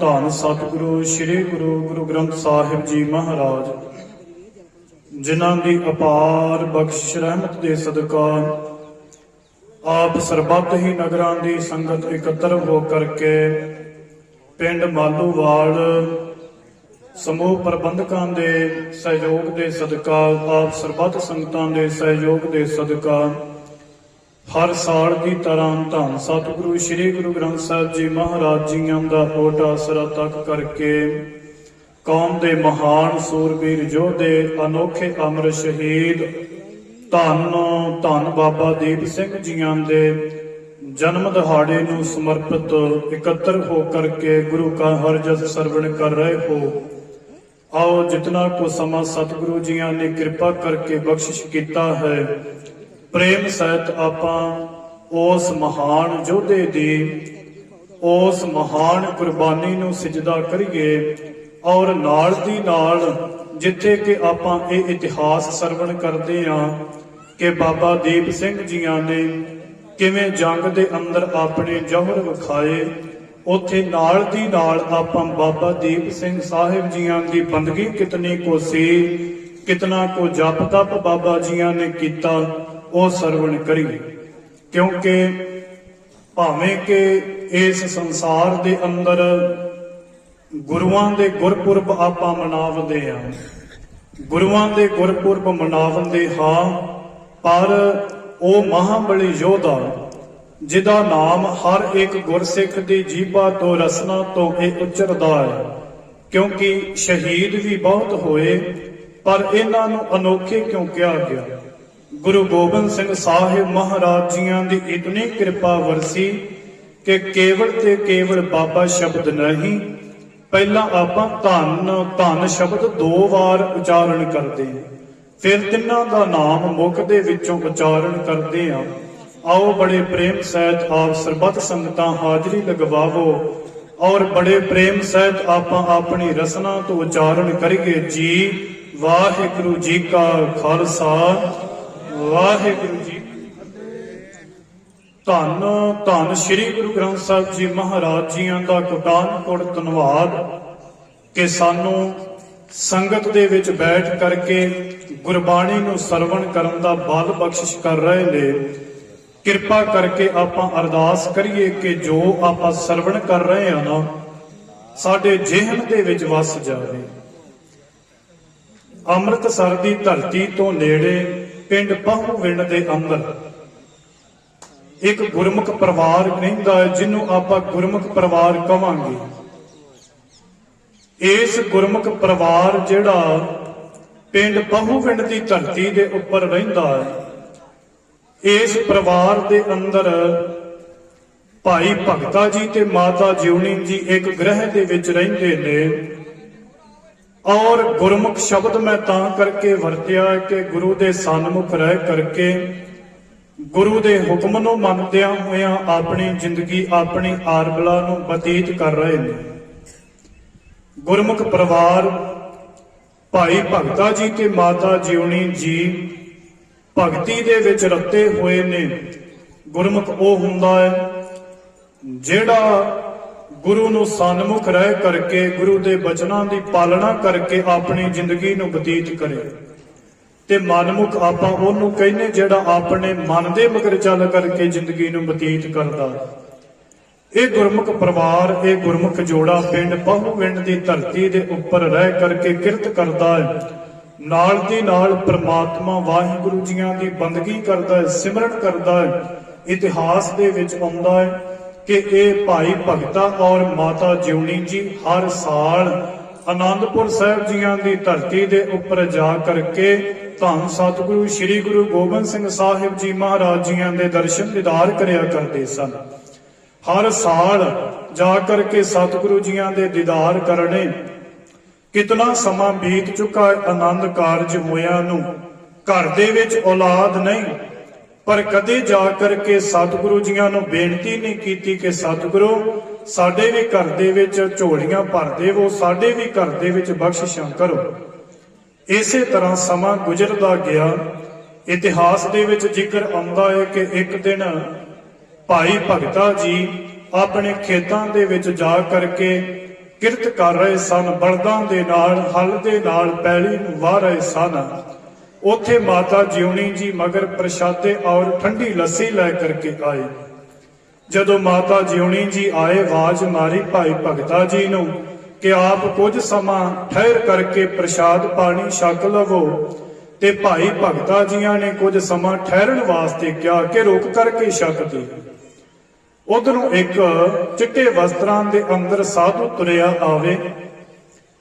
ਧੰਨ ਸਤਿਗੁਰੂ ਸ੍ਰੀ ਗੁਰੂ ਗ੍ਰੰਥ ਸਾਹਿਬ ਜੀ ਮਹਾਰਾਜ, ਜਿਨ੍ਹਾਂ ਦੀ ਅਪਾਰ ਬਖਸ਼ਿਸ਼ ਰਹਿਮਤ ਦੇ ਸਦਕਾ ਆਪ ਸਰਬੱਤ ਹੀ ਨਗਰਾਂ ਦੀ ਸੰਗਤ ਇਕੱਤਰ ਹੋ ਕਰਕੇ ਪਿੰਡ ਮਾਲੂਵਾਲ ਸਮੂਹ ਪ੍ਰਬੰਧਕਾਂ ਦੇ ਸਹਿਯੋਗ ਦੇ ਸਦਕਾ, ਆਪ ਸਰਬੱਤ ਸੰਗਤਾਂ ਦੇ ਸਹਿਯੋਗ ਦੇ ਸਦਕਾ ਹਰ ਸਾਲ ਦੀ ਤਰ੍ਹਾਂ ਧੰਨ ਸਤਿਗੁਰੂ ਸ੍ਰੀ ਗੁਰੂ ਗ੍ਰੰਥ ਸਾਹਿਬ ਜੀ ਮਹਾਰਾਜ ਜੀਆਂ ਦਾ ਓਟ ਆਸਰਾ ਤੱਕ ਕਰਕੇ ਕੌਮ ਦੇ ਮਹਾਨ ਸੂਰਬੀਰ ਯੋਧੇ, ਅਨੋਖੇ ਅਮਰ ਸ਼ਹੀਦ ਧੰਨ ਧੰਨ ਬਾਬਾ ਦੀਪ ਸਿੰਘ ਜੀਆਂ ਦੇ ਜਨਮ ਦਿਹਾੜੇ ਨੂੰ ਸਮਰਪਿਤ ਇਕੱਤਰ ਹੋ ਕਰਕੇ ਗੁਰੂ ਕਾ ਹਰਜਸ ਸਰਵਣ ਕਰ ਰਹੇ ਹੋ। ਆਓ ਜਿਤਨਾ ਕੋ ਸਮਾਂ ਸਤਿਗੁਰੂ ਜੀਆਂ ਨੇ ਕਿਰਪਾ ਕਰਕੇ ਬਖਸ਼ਿਸ਼ ਕੀਤਾ ਹੈ, ਪ੍ਰੇਮ ਸਹਿਤ ਆਪਾਂ ਉਸ ਮਹਾਨ ਯੋਧੇ ਦੀ ਉਸ ਮਹਾਨ ਕੁਰਬਾਨੀ ਨੂੰ ਸਿਜਦਾ ਕਰੀਏ। ਔਰ ਨਾਲ ਦੀ ਨਾਲ ਜਿੱਥੇ ਕਿ ਆਪਾਂ ਇਹ ਇਤਿਹਾਸ ਸਰਵਣ ਕਰਦੇ ਹਾਂ ਕਿ ਬਾਬਾ ਦੀਪ ਸਿੰਘ ਜੀਆਂ ਨੇ ਕਿਵੇਂ ਜੰਗ ਦੇ ਅੰਦਰ ਆਪਣੇ ਜੌਹਰ ਵਿਖਾਏ, ਉੱਥੇ ਨਾਲ ਦੀ ਨਾਲ ਆਪਾਂ ਬਾਬਾ ਦੀਪ ਸਿੰਘ ਸਾਹਿਬ ਜੀਆਂ ਦੀ ਬੰਦਗੀ ਕਿਤਨੀ ਕੋ ਸੀ, ਕਿਤਨਾ ਕੋ ਜਪ ਤਪ ਬਾਬਾ ਜੀਆਂ ਨੇ ਕੀਤਾ, ਉਹ ਸਰਵਣ ਕਰੀਏ। ਕਿਉਂਕਿ ਭਾਵੇਂ ਕਿ ਇਸ ਸੰਸਾਰ ਦੇ ਅੰਦਰ ਗੁਰੂਆਂ ਦੇ ਗੁਰਪੁਰਬ ਆਪਾਂ ਮਨਾਉਂਦੇ ਹਾਂ, ਗੁਰੂਆਂ ਦੇ ਗੁਰਪੁਰਬ ਮਨਾਉਂਦੇ ਹਾਂ, ਪਰ ਉਹ ਮਹਾਬਲੀ ਯੋਧਾ ਜਿਹਦਾ ਨਾਮ ਹਰ ਇੱਕ ਗੁਰਸਿੱਖ ਦੀ ਜੀਭਾ ਤੋਂ ਰਸਨਾ ਤੋਂ ਇਹ ਉਚਰਦਾ ਹੈ, ਕਿਉਂਕਿ ਸ਼ਹੀਦ ਵੀ ਬਹੁਤ ਹੋਏ ਪਰ ਇਹਨਾਂ ਨੂੰ ਅਨੋਖੇ ਕਿਉਂ ਕਿਹਾ ਗਿਆ। ਗੁਰੂ ਗੋਬਿੰਦ ਸਿੰਘ ਸਾਹਿਬ ਮਹਾਰਾਜ ਜੀਆਂ ਦੀ ਇਤਨੀ ਕਿਰਪਾ ਵਰਸੀ ਕਿ ਕੇਵਲ ਤੇ ਕੇਵਲ ਬਾਬਾ ਸ਼ਬਦ ਨਹੀਂ, ਪਹਿਲਾਂ ਆਪਾਂ ਧੰਨ ਧੰਨ ਸ਼ਬਦ 2 ਵਾਰ ਉਚਾਰਨ ਕਰਦੇ ਹਾਂ, ਫਿਰ ਤਿੰਨਾਂ ਦਾ ਨਾਮ ਮੁਖ ਦੇ ਵਿੱਚੋਂ ਉਚਾਰਨ ਕਰਦੇ ਹਾਂ। ਆਓ ਬੜੇ ਪ੍ਰੇਮ ਸਹਿਤ ਆਪ ਸਰਬੱਤ ਸੰਗਤਾਂ ਹਾਜ਼ਰੀ ਲਗਵਾਵੋ ਔਰ ਬੜੇ ਪ੍ਰੇਮ ਸਹਿਤ ਆਪਾਂ ਆਪਣੀ ਰਸਨਾ ਤੋਂ ਉਚਾਰਨ ਕਰੀਏ ਜੀ। ਵਾਹਿਗੁਰੂ ਜੀ ਕਾ ਖਾਲਸਾ, ਵਾਹਿਗੁਰੂ ਜੀ ਧੰਨ ਧੰਨ ਸ੍ਰੀ ਗੁਰੂ ਗ੍ਰੰਥ ਸਾਹਿਬ ਜੀ ਮਹਾਰਾਜ ਜੀਆਂ ਦਾ ਕੋਟਾਨ ਕੋਟ ਧੰਨਵਾਦ ਕਿ ਸਾਨੂੰ ਸੰਗਤ ਦੇ ਵਿੱਚ ਬੈਠ ਕਰਕੇ ਗੁਰਬਾਣੀ ਨੂੰ ਸਰਵਣ ਕਰਨ ਦਾ ਬਲ ਬਖਸ਼ਿਸ਼ ਕਰ ਰਹੇ ਨੇ। ਕਿਰਪਾ ਕਰਕੇ ਆਪਾਂ ਅਰਦਾਸ ਕਰੀਏ ਕਿ ਜੋ ਆਪਾਂ ਸਰਵਣ ਕਰ ਰਹੇ ਹਾਂ ਨਾ, ਸਾਡੇ ਜਿਹਨ ਦੇ ਵਿੱਚ ਵਸ ਜਾਵੇ। ਅੰਮ੍ਰਿਤਸਰ ਦੀ ਧਰਤੀ ਤੋਂ ਨੇੜੇ ਪਿੰਡ ਪਹੂਵਿੰਡ ਦੇ ਅੰਦਰ ਇੱਕ ਗੁਰਮੁਖ ਪਰਿਵਾਰ ਰਹਿੰਦਾ ਹੈ, ਜਿਹਨੂੰ ਆਪਾਂ ਗੁਰਮੁਖ ਪਰਿਵਾਰ ਕਵਾਂਗੇ। ਇਸ ਗੁਰਮੁਖ ਪਰਿਵਾਰ ਜਿਹੜਾ ਪਿੰਡ ਪਹੂਵਿੰਡ ਦੀ ਧਰਤੀ ਦੇ ਉੱਪਰ ਰਹਿੰਦਾ ਹੈ, ਇਸ ਪਰਿਵਾਰ ਦੇ ਅੰਦਰ ਭਾਈ ਭਗਤਾ ਜੀ ਤੇ ਮਾਤਾ ਜਿਉਣੀ ਜੀ ਇੱਕ ਗ੍ਰਹਿ ਦੇ ਵਿੱਚ ਰਹਿੰਦੇ ਨੇ। ਔਰ ਗੁਰਮੁਖ ਸ਼ਬਦ ਮੈਂ ਤਾਂ ਕਰਕੇ ਵਰਤਿਆ ਕਿ ਗੁਰੂ ਦੇ ਸਨਮੁਖ ਰਹਿ ਕਰਕੇ ਗੁਰੂ ਦੇ ਹੁਕਮ ਨੂੰ ਮੰਨਦਿਆਂ ਹੋਇਆਂ ਆਪਣੀ ਜ਼ਿੰਦਗੀ ਆਪਣੀ ਆਰਬਲਾ ਨੂੰ ਬਤੀਤ ਕਰ ਰਹੇ ਨੇ। ਗੁਰਮੁਖ ਪਰਿਵਾਰ ਭਾਈ ਭਗਤਾ ਜੀ ਤੇ ਮਾਤਾ ਜਿਉਣੀ ਜੀ ਭਗਤੀ ਦੇ ਵਿੱਚ ਰੱਤੇ ਹੋਏ ਨੇ। ਗੁਰਮੁਖ ਉਹ ਹੁੰਦਾ ਹੈ ਜਿਹੜਾ ਗੁਰੂ ਨੂੰ ਸਨਮੁਖ ਰਹਿ ਕਰਕੇ ਗੁਰੂ ਦੇ ਬਚਨਾਂ ਦੀ ਪਾਲਣਾ ਕਰਕੇ ਆਪਣੀ ਜ਼ਿੰਦਗੀ ਨੂੰ ਬਤੀਤ ਕਰੇ। ਤੇ ਮਨਮੁਖ ਆਪਾਂ ਉਹਨੂੰ ਕਹਿੰਦੇ ਜਿਹੜਾ ਆਪਣੇ ਮਨ ਦੇ ਮਗਰ ਚੱਲ ਕਰਕੇ ਜ਼ਿੰਦਗੀ ਨੂੰ ਬਤੀਤ ਕਰਦਾ। ਇਹ ਗੁਰਮੁਖ ਪਰਿਵਾਰ, ਇਹ ਗੁਰਮੁਖ ਜੋੜਾ ਪਿੰਡ ਪਹੂਵਿੰਡ ਦੀ ਧਰਤੀ ਦੇ ਉੱਪਰ ਰਹਿ ਕਰਕੇ ਕਿਰਤ ਕਰਦਾ ਹੈ, ਨਾਲ ਦੀ ਨਾਲ ਪ੍ਰਮਾਤਮਾ ਵਾਹਿਗੁਰੂ ਜੀਆਂ ਦੀ ਬੰਦਗੀ ਕਰਦਾ ਹੈ, ਸਿਮਰਨ ਕਰਦਾ ਹੈ। ਇਤਿਹਾਸ ਦੇ ਵਿੱਚ ਆਉਂਦਾ ਹੈ ਕਿ ਇਹ ਭਾਈ ਭਗਤਾ ਔਰ ਮਾਤਾ ਜਿਉਣੀ ਜੀ ਹਰ ਸਾਲ ਆਨੰਦਪੁਰ ਸਾਹਿਬ ਜੀਆਂ ਦੀ ਧਰਤੀ ਦੇ ਉੱਪਰ ਜਾ ਕਰਕੇ ਧੰਨ ਸਤਿਗੁਰੂ ਸ੍ਰੀ ਗੁਰੂ ਗੋਬਿੰਦ ਸਿੰਘ ਸਾਹਿਬ ਜੀ ਮਹਾਰਾਜ ਜੀਆਂ ਦੇ ਦਰਸ਼ਨ ਦੀਦਾਰ ਕਰਿਆ ਕਰਦੇ ਸਨ। ਹਰ ਸਾਲ ਜਾ ਕਰਕੇ ਸਤਿਗੁਰੂ ਜੀਆਂ ਦੇ ਦੀਦਾਰ ਕਰਨੇ। ਕਿਤਨਾ ਸਮਾਂ ਬੀਤ ਚੁੱਕਾ ਹੈ ਆਨੰਦ ਕਾਰਜ ਹੋਇਆਂ ਨੂੰ, ਘਰ ਦੇ ਵਿੱਚ ਔਲਾਦ ਨਹੀਂ, ਪਰ ਕਦੇ ਜਾ ਕਰਕੇ ਸਤਿਗੁਰੂ ਜੀਆਂ ਨੂੰ ਬੇਨਤੀ ਨਹੀਂ ਕੀਤੀ ਕਿ ਸਤਿਗੁਰੂ ਸਾਡੇ ਵੀ ਘਰ ਦੇ ਵਿੱਚ ਝੋਲੀਆਂ ਭਰ ਦੇਵੋ, ਸਾਡੇ ਵੀ ਘਰ ਦੇ ਵਿੱਚ ਬਖਸ਼ਿਸ਼ਾਂ ਕਰੋ। ਇਸੇ ਤਰ੍ਹਾਂ ਸਮਾਂ ਗੁਜ਼ਰਦਾ ਗਿਆ। ਇਤਿਹਾਸ ਦੇ ਵਿੱਚ ਜ਼ਿਕਰ ਆਉਂਦਾ ਹੈ ਕਿ ਇੱਕ ਦਿਨ ਭਾਈ ਭਗਤਾ ਜੀ ਆਪਣੇ ਖੇਤਾਂ ਦੇ ਵਿੱਚ ਜਾ ਕਰਕੇ ਕਿਰਤ ਕਰ ਰਹੇ ਸਨ, ਬਲਦਾਂ ਦੇ ਨਾਲ ਹਲ ਦੇ ਨਾਲ ਪੈਲੀ ਨੂੰ ਵਾਹ ਰਹੇ ਸਨ। ਉੱਥੇ ਮਾਤਾ ਜਿਉਣੀ ਜੀ ਮਗਰ ਪ੍ਰਸ਼ਾਦੇ ਔਰ ਠੰਡੀ ਲੱਸੀ ਲੈ ਕਰਕੇ ਆਏ। ਜਦੋਂ ਮਾਤਾ ਜਿਉਣੀ ਜੀ ਆਏ, ਆਵਾਜ਼ ਮਾਰੀ ਭਾਈ ਭਗਤਾ ਜੀ ਨੂੰ ਕਿ ਆਪ ਕੁਝ ਸਮਾਂ ਠਹਿਰ ਕਰਕੇ ਪ੍ਰਸ਼ਾਦ ਪਾਣੀ ਛਕ ਲਵੋ। ਤੇ ਭਾਈ ਭਗਤਾ ਜੀਆਂ ਨੇ ਕੁਝ ਸਮਾਂ ਠਹਿਰਨ ਵਾਸਤੇ ਕਿਹਾ ਕਿ ਰੁਕ ਕਰਕੇ ਛਕ ਦੇ। ਉਧਰੋਂ ਇੱਕ ਚਿੱਟੇ ਵਸਤਰਾਂ ਦੇ ਅੰਦਰ ਸਾਧੂ ਤੁਰਿਆ ਆਵੇ।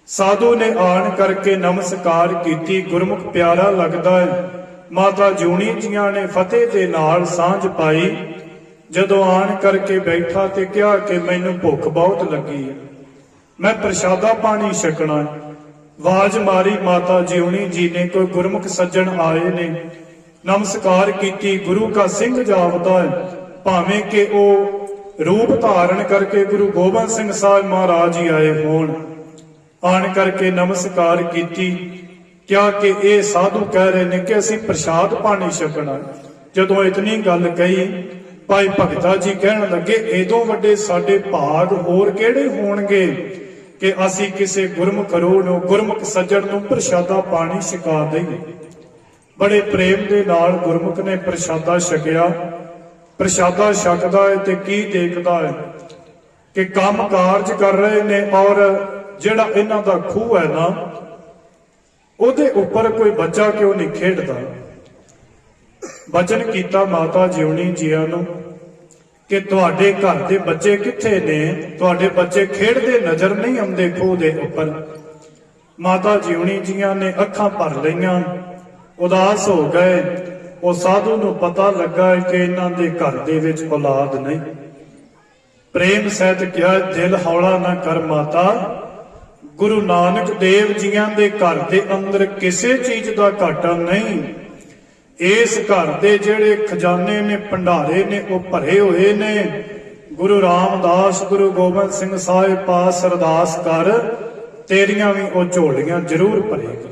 ਸਾਧੂ ਨੇ ਆਣ ਕਰਕੇ ਨਮਸਕਾਰ ਕੀਤੀ। ਗੁਰਮੁਖ ਪਿਆਰਾ ਲੱਗਦਾ ਹੈ। ਮਾਤਾ ਜਿਉਣੀ ਜੀਆਂ ਨੇ ਫਤਿਹ ਦੇ ਨਾਲ ਸਾਂਝ ਪਾਈ। ਜਦੋਂ ਆਣ ਕਰਕੇ ਬੈਠਾ ਤੇ ਕਿਹਾ ਕਿ ਮੈਨੂੰ ਭੁੱਖ ਬਹੁਤ ਲੱਗੀ ਹੈ, ਮੈਂ ਪ੍ਰਸ਼ਾਦਾ ਪਾਣੀ ਛਕਣਾ। ਆਵਾਜ਼ ਮਾਰੀ ਮਾਤਾ ਜਿਉਣੀ ਜੀ ਨੇ, ਕੋਈ ਗੁਰਮੁਖ ਸੱਜਣ ਆਏ ਨੇ। ਨਮਸਕਾਰ ਕੀਤੀ। ਗੁਰੂ ਕਾ ਸਿੰਘ ਜਾਪਦਾ ਹੈ, ਭਾਵੇਂ ਕਿ ਉਹ ਰੂਪ ਧਾਰਨ ਕਰਕੇ ਗੁਰੂ ਗੋਬਿੰਦ ਸਿੰਘ ਸਾਹਿਬ ਮਹਾਰਾਜ ਹੀ ਆਏ ਹੋਣ। ਆਣ ਕਰਕੇ ਨਮਸਕਾਰ ਕੀਤੀ। ਕਿਹਾ ਕਿ ਇਹ ਸਾਧੂ ਕਹਿ ਰਹੇ ਨੇ ਕਿ ਅਸੀਂ ਪ੍ਰਸ਼ਾਦ ਪਾਣੀ ਛਕਣਾ। ਜਦੋਂ ਇਤਨੀ ਗੱਲ ਕਹੀ, ਭਾਈ ਭਗਤਾ ਜੀ ਕਹਿਣ ਲੱਗੇ, ਇਦੋਂ ਵੱਡੇ ਸਾਡੇ ਭਾਗ ਹੋਰ ਕਿਹੜੇ ਹੋਣਗੇ ਕਿ ਅਸੀਂ ਕਿਸੇ ਗੁਰਮੁਖ ਰੂਹ ਨੂੰ, ਗੁਰਮੁਖ ਸੱਜਣ ਨੂੰ ਪ੍ਰਸ਼ਾਦਾ ਪਾਣੀ ਛਕਾ ਦਈਏ। ਬੜੇ ਪ੍ਰੇਮ ਦੇ ਨਾਲ ਗੁਰਮੁਖ ਨੇ ਪ੍ਰਸ਼ਾਦਾ ਛਕਿਆ। ਪ੍ਰਸ਼ਾਦਾ ਛਕਦਾ ਹੈ ਤੇ ਕੀ ਦੇਖਦਾ ਹੈ ਕਿ ਕੰਮ ਕਾਰਜ ਕਰ ਰਹੇ ਨੇ, ਔਰ ਜਿਹੜਾ ਇਹਨਾਂ ਦਾ ਖੂਹ ਹੈ ਨਾ, ਉਹਦੇ ਉੱਪਰ ਕੋਈ ਬੱਚਾ ਕਿਉਂ ਨਹੀਂ ਖੇਡਦਾ। ਬਚਨ ਕੀਤਾ ਮਾਤਾ ਜਿਉਣੀ ਜੀਆਂ ਨੂੰ ਕਿ ਤੁਹਾਡੇ ਘਰ ਦੇ ਬੱਚੇ ਕਿੱਥੇ ਨੇ? ਤੁਹਾਡੇ ਬੱਚੇ ਖੇਡਦੇ ਨਜ਼ਰ ਨਹੀਂ ਆਉਂਦੇ ਖੂਹ ਦੇ ਉੱਪਰ। ਮਾਤਾ ਜਿਉਣੀ ਜੀਆਂ ਨੇ ਅੱਖਾਂ ਭਰ ਲਈਆਂ, ਉਦਾਸ ਹੋ ਗਏ। ਉਹ ਸਾਧੂ ਨੂੰ ਪਤਾ ਲੱਗਾ ਕਿ ਇਹਨਾਂ ਦੇ ਘਰ ਦੇ ਵਿੱਚ ਔਲਾਦ ਨਹੀਂ। ਪ੍ਰੇਮ ਸਹਿਤ ਕਿਹਾ, ਦਿਲ ਹੌਲਾ ਨਾ ਕਰ ਮਾਤਾ, ਗੁਰੂ ਨਾਨਕ ਦੇਵ ਜੀਆਂ ਦੇ ਘਰ ਦੇ ਅੰਦਰ ਕਿਸੇ ਚੀਜ਼ ਦਾ ਘਾਟਾ ਨਹੀਂ। ਇਸ ਘਰ ਦੇ ਜਿਹੜੇ ਖਜ਼ਾਨੇ ਨੇ, ਭੰਡਾਰੇ ਨੇ, ਉਹ ਭਰੇ ਹੋਏ ਨੇ। ਗੁਰੂ ਰਾਮਦਾਸ, ਗੁਰੂ ਗੋਬਿੰਦ ਸਿੰਘ ਸਾਹਿਬ ਪਾਸ ਅਰਦਾਸ ਕਰ, ਤੇਰੀਆਂ ਵੀ ਉਹ ਝੋਲੀਆਂ ਜ਼ਰੂਰ ਭਰੇਗਾ।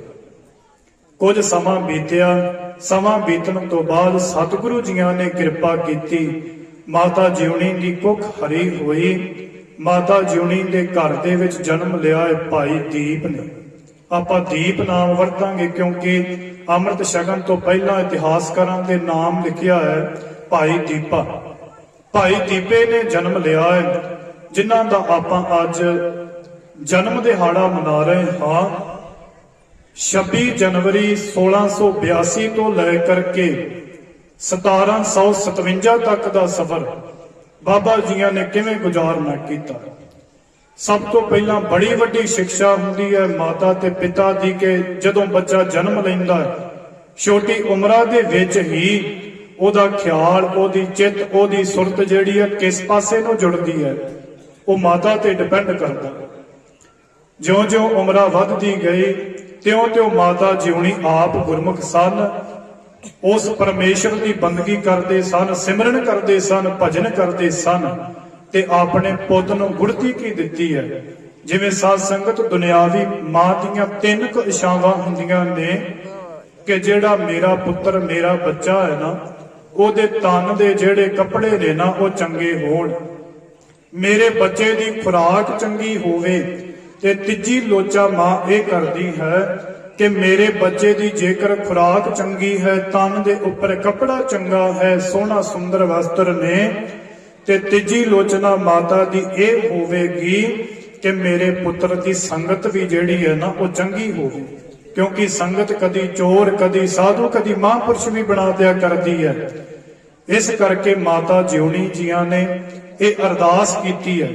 ਕੁਝ ਸਮਾਂ ਬੀਤਿਆ। ਸਮਾਂ ਬੀਤਣ ਤੋਂ ਬਾਅਦ ਸਤਿਗੁਰੂ ਜੀਆਂ ਨੇ ਕਿਰਪਾ ਕੀਤੀ। ਮਾਤਾ ਜਿਉਣੀ ਦੀ ਕੁੱਖ ਹਰੀ ਹੋਈ। ਮਾਤਾ ਜਿਉਣੀ ਦੇ ਘਰ ਦੇ ਵਿੱਚ ਜਨਮ ਲਿਆ ਹੈ ਭਾਈ ਦੀਪ ਨੇ। ਆਪਾਂ ਦੀਪ ਨਾਮ ਵਰਤਾਂਗੇ ਕਿਉਂਕਿ ਅੰਮ੍ਰਿਤ ਛਕਣ ਤੋਂ ਪਹਿਲਾਂ ਇਤਿਹਾਸਕਾਰਾਂ ਦੇ ਨਾਮ ਲਿਖਿਆ ਹੈ ਭਾਈ ਦੀਪਾ। ਭਾਈ ਦੀਪੇ ਨੇ ਜਨਮ ਲਿਆ ਹੈ, ਜਿਨ੍ਹਾਂ ਦਾ ਆਪਾਂ ਅੱਜ ਜਨਮ ਦਿਹਾੜਾ ਮਨਾ ਰਹੇ ਹਾਂ। 26 ਜਨਵਰੀ 1682 ਤੋਂ ਲੈ ਕਰਕੇ 1757 ਤੱਕ ਦਾ ਸਫ਼ਰ ਬਾਬਾ ਜੀਆਂ ਨੇ ਕਿਵੇਂ ਗੁਜ਼ਾਰਨਾ ਕੀਤਾ। ਸਭ ਤੋਂ ਪਹਿਲਾਂ ਬੜੀ ਵੱਡੀ ਸਿੱਖਿਆ ਹੁੰਦੀ ਹੈ ਮਾਤਾ ਤੇ ਪਿਤਾ ਦੀ ਕਿ ਜਦੋਂ ਬੱਚਾ ਜਨਮ ਲੈਂਦਾ ਹੈ, ਛੋਟੀ ਉਮਰਾਂ ਦੇ ਵਿੱਚ ਹੀ ਉਹਦਾ ਖਿਆਲ, ਉਹਦੀ ਚਿੱਤ, ਉਹਦੀ ਸੁਰਤ ਜਿਹੜੀ ਹੈ ਕਿਸ ਪਾਸੇ ਨੂੰ ਜੁੜਦੀ ਹੈ, ਉਹ ਮਾਤਾ ਤੇ ਡਿਪੈਂਡ ਕਰਦਾ। ਜਿਉਂ-ਜਿਉਂ ਉਮਰਾਂ ਵੱਧਦੀ ਗਈ, ਤਿਉਂ-ਤਿਉਂ ਮਾਤਾ ਜਿਉਣੀ ਆਪ ਗੁਰਮੁਖ ਸਨ। ਉਸ ਪਰਮੇਸ਼ਰ ਦੀ ਬੰਦਗੀ ਕਰਦੇ ਸਨ, ਸਿਮਰਨ ਕਰਦੇ ਸਨ, ਭਜਨ ਕਰਦੇ ਸਨ ਤੇ ਆਪਣੇ ਪੁੱਤ ਨੂੰ ਗੁੜਤੀ ਕੀ ਦਿੱਤੀ ਹੈ। ਜਿਵੇਂ ਸਾਧ ਸੰਗਤ ਦੁਨਿਆਵੀ ਮਾਂ ਦੀਆਂ 3 ਕੁ ਇਛਾਵਾਂ ਹੁੰਦੀਆਂ ਨੇ ਕਿ ਜਿਹੜਾ ਮੇਰਾ ਪੁੱਤਰ, ਮੇਰਾ ਬੱਚਾ ਹੈ ਨਾ, ਉਹਦੇ ਤਨ ਦੇ ਜਿਹੜੇ ਕੱਪੜੇ ਨੇ ਨਾ ਉਹ ਚੰਗੇ ਹੋਣ, ਮੇਰੇ ਬੱਚੇ ਦੀ ਖੁਰਾਕ ਚੰਗੀ ਹੋਵੇ। ਤੇ ਤੀਜੀ ਲੋਚਾ ਮਾਂ ਇਹ ਕਰਦੀ ਹੈ ਕਿ ਮੇਰੇ ਬੱਚੇ ਦੀ ਜੇਕਰ ਖੁਰਾਕ ਚੰਗੀ ਹੈ, ਤਨ ਦੇ ਉੱਪਰ ਕੱਪੜਾ ਚੰਗਾ ਹੈ, ਸੋਹਣਾ ਸੁੰਦਰ ਵਸਤਰ ਨੇ, ਤੇ ਤੀਜੀ ਲੋਚਨਾ ਮਾਤਾ ਦੀ ਇਹ ਹੋਵੇਗੀ ਕਿ ਮੇਰੇ ਪੁੱਤਰ ਦੀ ਸੰਗਤ ਵੀ ਜਿਹੜੀ ਹੈ ਨਾ ਉਹ ਚੰਗੀ ਹੋਵੇ। ਕਿਉਂਕਿ ਸੰਗਤ ਕਦੀ ਚੋਰ, ਕਦੀ ਸਾਧੂ, ਕਦੀ ਮਹਾਂਪੁਰਸ਼ ਵੀ ਬਣਾ ਦਿਆ ਕਰਦੀ ਹੈ। ਇਸ ਕਰਕੇ ਮਾਤਾ ਜਿਉਣੀ ਜੀਆਂ ਨੇ ਇਹ ਅਰਦਾਸ ਕੀਤੀ ਹੈ।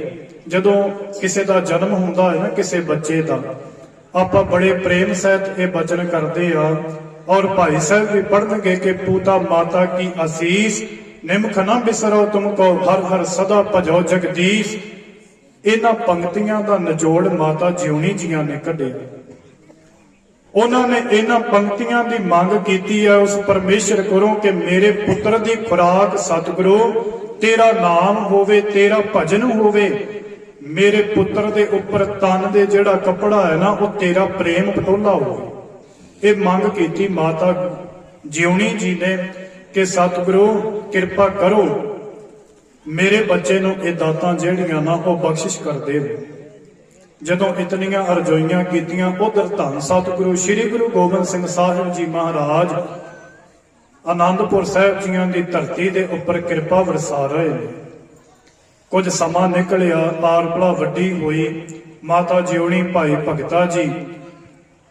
ਜਦੋਂ ਕਿਸੇ ਦਾ ਜਨਮ ਹੁੰਦਾ ਹੈ ਨਾ, ਕਿਸੇ ਬੱਚੇ ਦਾ, ਆਪਾਂ ਬੜੇ ਪ੍ਰੇਮ ਸਹਿਤ ਇਹ ਬਚਨ ਕਰਦੇ ਆ। ਔਰ ਭਾਈ ਸਾਹਿਬ ਵੀ ਪੜ੍ਹਨਗੇ ਕਿ ਪੂਤਾ ਮਾਤਾ ਕੀ ਅਸੀਸ, ਨਿਮਖ ਨਾ ਬਿਸਰੋ ਤੁਮ ਕੋ, ਹਰ ਹਰ ਸਦਾ ਭਜੋ ਜਗਦੀਸ਼। ਇਹਨਾਂ ਪੰਕਤੀਆਂ ਦਾ ਨਿਚੋੜ ਮਾਤਾ ਜਿਉਣੀ ਜੀਆਂ ਨੇ ਕੱਢਿਆ। ਉਹਨਾਂ ਨੇ ਇਹਨਾਂ ਪੰਕਤੀਆਂ ਦੀ ਮੰਗ ਕੀਤੀ ਹੈ ਉਸ ਪਰਮੇਸ਼ਰ ਕੋਲੋਂ ਕਿ ਮੇਰੇ ਪੁੱਤਰ ਦੀ ਖੁਰਾਕ ਸਤਿਗੁਰੂ ਤੇਰਾ ਨਾਮ ਹੋਵੇ, ਤੇਰਾ ਭਜਨ ਹੋਵੇ। ਮੇਰੇ ਪੁੱਤਰ ਦੇ ਉੱਪਰ ਤਨ ਦੇ ਜਿਹੜਾ ਕੱਪੜਾ ਹੈ ਨਾ ਉਹ ਤੇਰਾ ਪ੍ਰੇਮ ਪਟੋਲਾ ਹੋਵੇ। ਇਹ ਮੰਗ ਕੀਤੀ ਮਾਤਾ ਜਿਉਣੀ ਜੀ ਨੇ ਕਿ ਸਤਿਗੁਰੂ ਕਿਰਪਾ ਕਰੋ, ਮੇਰੇ ਬੱਚੇ ਨੂੰ ਇਹ ਦਾਤਾਂ ਜਿਹੜੀਆਂ ਨਾ ਉਹ ਬਖਸ਼ਿਸ਼ ਕਰ ਦੇਵੋ। ਜਦੋਂ ਇਤਨੀਆਂ ਅਰਜ਼ੋਈਆਂ ਕੀਤੀਆਂ, ਉਧਰ ਧੰਨ ਸਤਿਗੁਰੂ ਸ੍ਰੀ ਗੁਰੂ ਗੋਬਿੰਦ ਸਿੰਘ ਸਾਹਿਬ ਜੀ ਮਹਾਰਾਜ ਆਨੰਦਪੁਰ ਸਾਹਿਬ ਜੀਆਂ ਦੀ ਧਰਤੀ ਦੇ ਉੱਪਰ ਕਿਰਪਾ ਵਰਸਾ ਰਹੇ ਨੇ। ਕੁਝ ਸਮਾਂ ਨਿਕਲਿਆ, ਆਰਪਲਾ ਵੱਡੀ ਹੋਈ। ਮਾਤਾ ਜਿਉਣੀ ਭਾਈ ਭਗਤਾ ਜੀ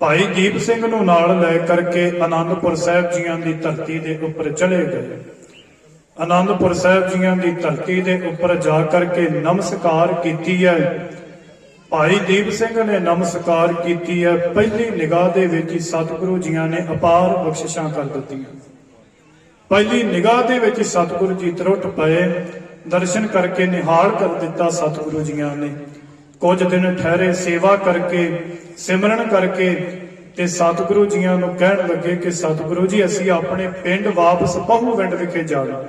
ਭਾਈ ਦੀਪ ਸਿੰਘ ਨੂੰ ਨਾਲ ਲੈ ਕਰਕੇ ਆਨੰਦਪੁਰ ਸਾਹਿਬ ਜੀਆਂ ਦੀ ਧਰਤੀ ਦੇ ਉੱਪਰ ਚਲੇ ਗਏ। ਆਨੰਦਪੁਰ ਸਾਹਿਬ ਜੀਆਂ ਦੀ ਧਰਤੀ ਦੇ ਉੱਪਰ ਜਾ ਕਰਕੇ ਨਮਸਕਾਰ ਕੀਤੀ ਹੈ। ਭਾਈ ਦੀਪ ਸਿੰਘ ਨੇ ਨਮਸਕਾਰ ਕੀਤੀ ਹੈ। ਪਹਿਲੀ ਨਿਗਾਹ ਦੇ ਵਿੱਚ ਹੀ ਸਤਿਗੁਰੂ ਜੀਆਂ ਨੇ ਅਪਾਰ ਬਖਸ਼ਿਸ਼ਾਂ ਕਰ ਦਿੱਤੀਆਂ। ਪਹਿਲੀ ਨਿਗਾਹ ਦੇ ਵਿੱਚ ਸਤਿਗੁਰੂ ਜੀ ਤਰੁੱਟ ਪਏ। ਦਰਸ਼ਨ ਕਰਕੇ ਨਿਹਾਲ ਕਰ ਦਿੱਤਾ ਸਤਿਗੁਰੂ ਜੀਆਂ ਨੇ। ਕੁਝ ਦਿਨ ਠਹਿਰੇ, ਸੇਵਾ ਕਰਕੇ, ਸਿਮਰਨ ਕਰਕੇ, ਤੇ ਸਤਿਗੁਰੂ ਜੀਆਂ ਨੂੰ ਕਹਿਣ ਲੱਗੇ ਕਿ ਸਤਿਗੁਰੂ ਜੀ ਅਸੀਂ ਆਪਣੇ ਪਿੰਡ ਵਾਪਸ ਪਹੂਵਿੰਡ ਵਿਖੇ ਜਾਣਾ।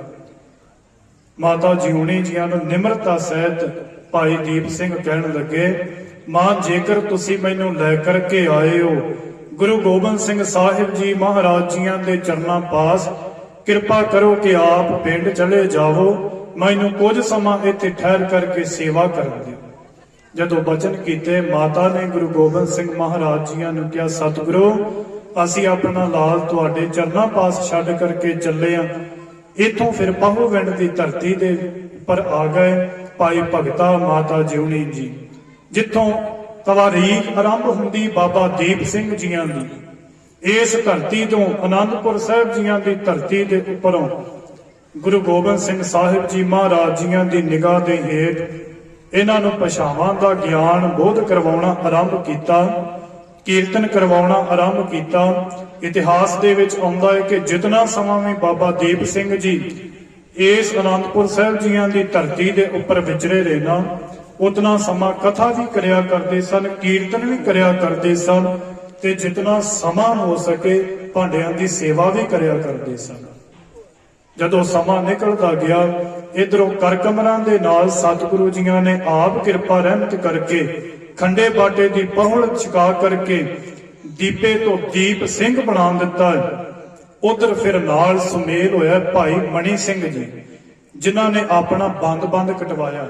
ਮਾਤਾ ਜਿਉਣੀ ਜੀਆਂ ਨੂੰ ਨਿਮਰਤਾ ਸਹਿਤ ਭਾਈ ਦੀਪ ਸਿੰਘ ਕਹਿਣ ਲੱਗੇ, ਮਾਂ ਜੇਕਰ ਤੁਸੀਂ ਮੈਨੂੰ ਲੈ ਕਰਕੇ ਆਏ ਹੋ ਗੁਰੂ ਗੋਬਿੰਦ ਸਿੰਘ ਸਾਹਿਬ ਜੀ ਮਹਾਰਾਜ ਜੀਆਂ ਦੇ ਚਰਨਾਂ ਪਾਸ, ਕਿਰਪਾ ਕਰੋ ਕਿ ਆਪ ਪਿੰਡ ਚਲੇ ਜਾਵੋ, ਮੈਨੂੰ ਕੁਝ ਸਮਾਂ ਇੱਥੇ ਠਹਿਰ ਕਰਕੇ ਸੇਵਾ ਕਰਨ ਦਿਓ। ਜਦੋਂ ਬਚਨ ਕੀਤੇ, ਮਾਤਾ ਨੇ ਗੁਰੂ ਗੋਬਿੰਦ ਸਿੰਘ ਮਹਾਰਾਜ ਜੀਆਂ ਨੂੰ ਕਿਹਾ, ਸਤਿਗੁਰੂ ਅਸੀਂ ਆਪਣਾ ਲਾਲ ਤੁਹਾਡੇ ਚਰਨਾਂ ਪਾਸ ਛੱਡ ਕਰਕੇ ਚੱਲੇ ਆ। ਇੱਥੋਂ ਫਿਰ ਪਹੂਵਿੰਡ ਦੀ ਧਰਤੀ ਦੇ ਉੱਪਰ ਆ ਗਏ ਭਾਈ ਭਗਤਾ ਮਾਤਾ ਜਿਉਣੀ ਜੀ, ਜਿੱਥੋਂ ਤਵਾਰੀਖ ਆਰੰਭ ਹੁੰਦੀ ਬਾਬਾ ਦੀਪ ਸਿੰਘ ਜੀਆਂ ਦੀ। ਇਸ ਧਰਤੀ ਤੋਂ ਆਨੰਦਪੁਰ ਸਾਹਿਬ ਜੀਆਂ ਦੀ ਧਰਤੀ ਦੇ ਉੱਪਰੋਂ ਗੁਰੂ ਗੋਬਿੰਦ ਸਿੰਘ ਸਾਹਿਬ ਜੀ ਮਹਾਰਾਜ ਜੀਆਂ ਦੀ ਨਿਗਾਹ ਦੇ ਹੇਠ ਇਹਨਾਂ ਨੂੰ ਭਾਸ਼ਾਵਾਂ ਦਾ ਗਿਆਨ ਬੋਧ ਕਰਵਾਉਣਾ ਆਰੰਭ ਕੀਤਾ, ਕੀਰਤਨ ਕਰਵਾਉਣਾ ਆਰੰਭ ਕੀਤਾ। ਇਤਿਹਾਸ ਦੇ ਵਿੱਚ ਆਉਂਦਾ ਹੈ ਕਿ ਜਿਤਨਾ ਸਮਾਂ ਵੀ ਬਾਬਾ ਦੀਪ ਸਿੰਘ ਜੀ ਇਸ ਆਨੰਦਪੁਰ ਸਾਹਿਬ ਜੀਆਂ ਦੀ ਧਰਤੀ ਦੇ ਉੱਪਰ ਵਿਚਰੇ ਰਹੇ ਨਾ, ਉਤਨਾ ਸਮਾਂ ਕਥਾ ਵੀ ਕਰਿਆ ਕਰਦੇ ਸਨ, ਕੀਰਤਨ ਵੀ ਕਰਿਆ ਕਰਦੇ ਸਨ, ਤੇ ਜਿਤਨਾ ਸਮਾਂ ਹੋ ਸਕੇ ਭਾਂਡਿਆਂ ਦੀ ਸੇਵਾ ਵੀ ਕਰਿਆ ਕਰਦੇ ਸਨ। ਜਦੋਂ ਸਮਾਂ ਨਿਕਲਦਾ ਗਿਆ, ਇਧਰੋਂ ਕਰਕਮਰਾਂ ਦੇ ਨਾਲ ਸਤਿਗੁਰੂ ਜੀਆਂ ਨੇ ਆਪ ਕਿਰਪਾ ਰਹਿਮਤ ਕਰਕੇ ਖੰਡੇ ਬਾਟੇ ਦੀ ਪਹੁਲ ਛਕਾ ਕਰਕੇ ਦੀਪੇ ਤੋਂ ਦੀਪ ਸਿੰਘ ਬਣਾ ਦਿੱਤਾ। ਉਧਰ ਫਿਰ ਨਾਲ ਸੁਮੇਲ ਹੋਇਆ ਭਾਈ ਮਣੀ ਸਿੰਘ ਜੀ, ਜਿਨ੍ਹਾਂ ਨੇ ਆਪਣਾ ਬੰਦ ਕਟਵਾਇਆ।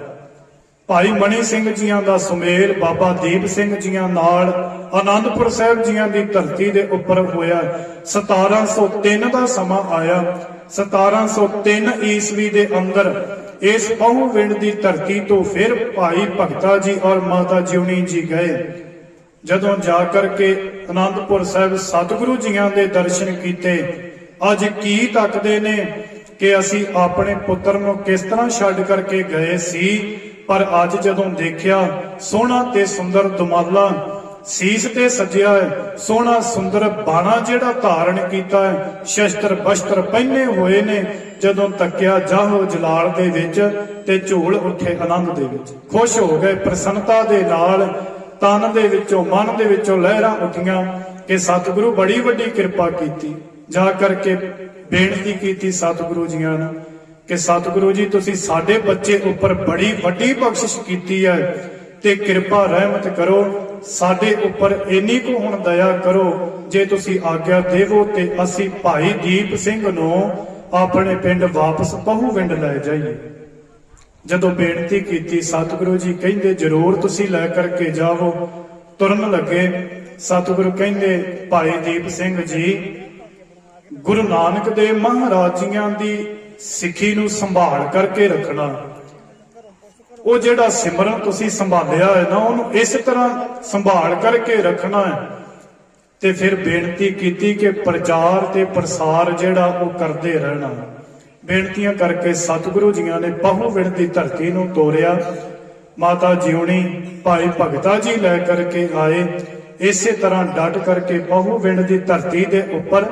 ਭਾਈ ਮਣੀ ਸਿੰਘ ਜੀਆਂ ਦਾ ਸੁਮੇਲ ਬਾਬਾ ਦੀਪ ਸਿੰਘ ਜੀਆਂ ਨਾਲ ਆਨੰਦਪੁਰ ਸਾਹਿਬ ਜੀਆਂ ਦੀ ਧਰਤੀ ਦੇ ਉੱਪਰ ਹੋਇਆ। 1703 ਦਾ ਸਮਾਂ ਆਇਆ। 1703 ਈਸਵੀ ਦੇ ਅੰਦਰ ਇਸ ਪਹੂਵਿੰਡ ਦੀ ਧਰਤੀ ਤੋਂ ਫਿਰ ਭਾਈ ਭਗਤਾ ਜੀ ਔਰ ਮਾਤਾ ਜਿਉਣੀ ਜੀ ਗਏ। ਜਦੋਂ ਜਾ ਕਰਕੇ ਆਨੰਦਪੁਰ ਸਾਹਿਬ ਸਤਿਗੁਰੂ ਜੀਆਂ ਦੇ ਦਰਸ਼ਨ ਕੀਤੇ, ਅੱਜ ਕੀ ਤੱਕਦੇ ਨੇ ਕਿ ਅਸੀਂ ਆਪਣੇ ਪੁੱਤਰ ਨੂੰ ਕਿਸ ਤਰ੍ਹਾਂ ਛੱਡ ਕਰਕੇ ਗਏ ਸੀ, ਪਰ ਅੱਜ ਜਦੋਂ ਦੇਖਿਆ ਸੋਹਣਾ ਤੇ ਸੁੰਦਰ ਦੁਮਾਲਾ ਸੀਸ ਤੇ ਸਜਿਆ ਹੈ, ਸੋਹਣਾ ਸੁੰਦਰ ਬਾਣਾ ਜਿਹੜਾ ਧਾਰਨ ਕੀਤਾ ਹੈ, ਸ਼ਸਤਰ ਬਸਤਰ ਪਹਿਨੇ ਹੋਏ ਨੇ, ਜਦੋਂ ਤੱਕਿਆ ਜਾਹੋ ਜਲਾਲ ਦੇ ਵਿੱਚ ਤੇ ਝੂਲ ਉੱਠੇ ਆਨੰਦ ਦੇ ਵਿੱਚ। ਖੁਸ਼ ਹੋ ਗਏ ਪ੍ਰਸੰਨਤਾ ਦੇ ਨਾਲ, ਤਨ ਦੇ ਵਿੱਚੋਂ ਮਨ ਦੇ ਵਿੱਚੋਂ ਲਹਿਰਾਂ ਉੱਠੀਆਂ ਕਿ ਸਤਿਗੁਰੂ ਬੜੀ ਵੱਡੀ ਕਿਰਪਾ ਕੀਤੀ। ਜਾ ਕਰਕੇ ਬੇਨਤੀ ਕੀਤੀ ਸਤਿਗੁਰੂ ਜੀਆਂ ਨੂੰ ਕਿ ਸਤਿਗੁਰੂ ਜੀ ਤੁਸੀਂ ਸਾਡੇ ਬੱਚੇ ਉੱਪਰ ਬੜੀ ਵੱਡੀ ਬਖਸ਼ਿਸ਼ ਕੀਤੀ ਹੈ, ਤੇ ਕਿਰਪਾ ਰਹਿਮਤ ਕਰੋ, ਸਾਡੇ ਉੱਪਰ ਇੰਨੀ ਕੁ ਹੁਣ ਦਇਆ ਕਰੋ, ਜੇ ਤੁਸੀਂ ਆਗਿਆ ਦੇਵੋ ਤੇ ਅਸੀਂ ਭਾਈ ਦੀਪ ਸਿੰਘ ਨੂੰ ਆਪਣੇ ਪਿੰਡ ਵਾਪਸ ਪਹੂਵਿੰਡ ਲੈ ਜਾਈਏ। ਜਦੋਂ ਬੇਨਤੀ ਕੀਤੀ, ਸਤਿਗੁਰੂ ਜੀ ਕਹਿੰਦੇ ਜ਼ਰੂਰ ਤੁਸੀਂ ਲੈ ਕਰਕੇ ਜਾਵੋ। ਤੁਰਨ ਲੱਗੇ, ਸਤਿਗੁਰੂ ਕਹਿੰਦੇ ਭਾਈ ਦੀਪ ਸਿੰਘ ਜੀ, ਗੁਰੂ ਨਾਨਕ ਦੇਵ ਮਹਾਰਾਜ ਜੀਆਂ ਦੀ ਸਿੱਖੀ ਨੂੰ ਸੰਭਾਲ ਕਰਕੇ ਰੱਖਣਾ। ਉਹ ਜਿਹੜਾ ਸਿਮਰਨ ਤੁਸੀਂ ਸੰਭਾਲਿਆ ਹੈ ਨਾ, ਉਹਨੂੰ ਇਸ ਤਰ੍ਹਾਂ ਸੰਭਾਲ ਕਰਕੇ ਰੱਖਣਾ ਹੈ। ਤੇ ਫਿਰ ਬੇਨਤੀ ਕੀਤੀ ਕਿ ਪ੍ਰਚਾਰ ਤੇ ਪ੍ਰਸਾਰ ਜਿਹੜਾ ਉਹ ਕਰਦੇ ਰਹਿਣਾ। ਬੇਨਤੀਆਂ ਕਰਕੇ ਸਤਿਗੁਰੂ ਜੀਆਂ ਨੇ ਪਹੂਵਿੰਡ ਦੀ ਧਰਤੀ ਨੂੰ ਤੋਰਿਆ। ਮਾਤਾ ਜਿਉਣੀ ਭਾਈ ਭਗਤਾ ਜੀ ਲੈ ਕਰਕੇ ਆਏ। ਇਸੇ ਤਰ੍ਹਾਂ ਡਟ ਕਰਕੇ ਪਹੂਵਿੰਡ ਦੀ ਧਰਤੀ ਦੇ ਉੱਪਰ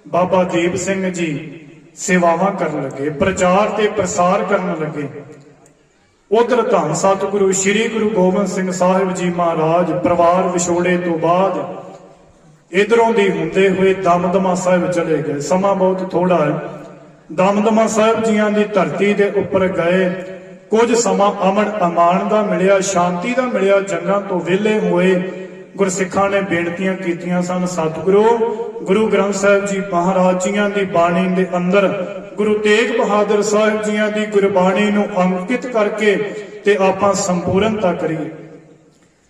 ਬਾਬਾ ਦੀਪ ਸਿੰਘ ਜੀ ਸੇਵਾਵਾਂ ਕਰਨ ਲੱਗੇ, ਪ੍ਰਚਾਰ ਤੇ ਪ੍ਰਸਾਰ ਕਰਨ ਲੱਗੇ। ਉਧਰ ਧੰਨ ਸਤਿਗੁਰੂ ਸ੍ਰੀ ਗੁਰੂ ਗੋਬਿੰਦ ਸਿੰਘ ਸਾਹਿਬ ਜੀ ਮਹਾਰਾਜ ਪਰਿਵਾਰ ਵਿਛੋੜੇ ਤੋਂ ਬਾਅਦ ਇਧਰੋਂ ਦੀ ਹੁੰਦੇ ਹੋਏ ਦਮਦਮਾ ਸਾਹਿਬ ਚਲੇ ਗਏ। ਸਮਾਂ ਬਹੁਤ ਥੋੜਾ ਹੈ। ਦਮਦਮਾ ਸਾਹਿਬ ਜੀਆਂ ਦੀ ਧਰਤੀ ਦੇ ਉੱਪਰ ਗਏ। ਕੁਝ ਸਮਾਂ ਅਮਨ ਅਮਾਨ ਦਾ ਮਿਲਿਆ, ਸ਼ਾਂਤੀ ਦਾ ਮਿਲਿਆ। ਜੰਗਾਂ ਤੋਂ ਵਿਹਲੇ ਹੋਏ। ਗੁਰਸਿੱਖਾਂ ਨੇ ਬੇਨਤੀਆਂ ਕੀਤੀਆਂ ਸਨ, ਸਤਿਗੁਰੂ ਗੁਰੂ ਗ੍ਰੰਥ ਸਾਹਿਬ ਜੀ ਮਹਾਰਾਜ ਜੀਆਂ ਦੀ ਬਾਣੀ ਦੇ ਅੰਦਰ ਗੁਰੂ ਤੇਗ ਬਹਾਦਰ ਸਾਹਿਬ ਜੀਆਂ ਦੀ ਗੁਰਬਾਣੀ ਨੂੰ ਅੰਕਿਤ ਕਰਕੇ ਤੇ ਆਪਾਂ ਸੰਪੂਰਨਤਾ ਕਰੀਏ।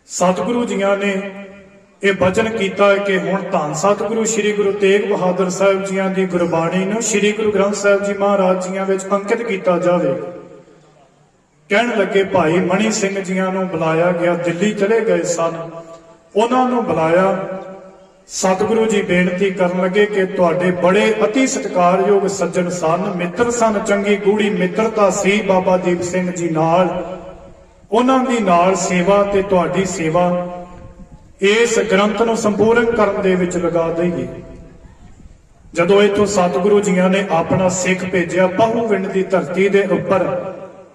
ਸਤਿਗੁਰੂ ਜੀਆਂ ਨੇ ਇਹ ਬਚਨ ਕੀਤਾ ਹੈ ਕਿ ਹੁਣ ਧੰਨ ਸਤਿਗੁਰੂ ਸ੍ਰੀ ਗੁਰੂ ਤੇਗ ਬਹਾਦਰ ਸਾਹਿਬ ਜੀਆਂ ਦੀ ਗੁਰਬਾਣੀ ਨੂੰ ਸ੍ਰੀ ਗੁਰੂ ਗ੍ਰੰਥ ਸਾਹਿਬ ਜੀ ਮਹਾਰਾਜ ਜੀਆਂ ਵਿੱਚ ਅੰਕਿਤ ਕੀਤਾ ਜਾਵੇ। ਕਹਿਣ ਲੱਗੇ ਭਾਈ ਮਣੀ ਸਿੰਘ ਜੀਆਂ ਨੂੰ ਬੁਲਾਇਆ ਗਿਆ, ਦਿੱਲੀ ਚਲੇ ਗਏ ਸਨ, ਉਹਨਾਂ ਨੂੰ ਬੁਲਾਇਆ। ਸਤਿਗੁਰੂ ਜੀ ਬੇਨਤੀ ਕਰਨ ਲੱਗੇ ਕਿ ਤੁਹਾਡੇ ਬੜੇ ਅਤੀ ਸਤਿਕਾਰਯੋਗ ਸੱਜਣ ਸਨ, ਮਿੱਤਰ ਸਨ, ਚੰਗੀ ਗੂੜੀ ਮਿੱਤਰਤਾ ਸੀ ਬਾਬਾ ਦੀਪ ਸਿੰਘ ਜੀ ਨਾਲ, ਉਹਨਾਂ ਦੀ ਨਾਲ ਸੇਵਾ ਤੇ ਤੁਹਾਡੀ ਸੇਵਾ ਇਸ ਗ੍ਰੰਥ ਨੂੰ ਸੰਪੂਰਨ ਕਰਨ ਦੇ ਵਿੱਚ ਲਗਾ ਦਈਏ। ਜਦੋਂ ਇੱਥੋਂ ਸਤਿਗੁਰੂ ਜੀਆਂ ਨੇ ਆਪਣਾ ਸਿੱਖ ਭੇਜਿਆ, ਬਹੁਵਿੰਡ ਦੀ ਧਰਤੀ ਦੇ ਉੱਪਰ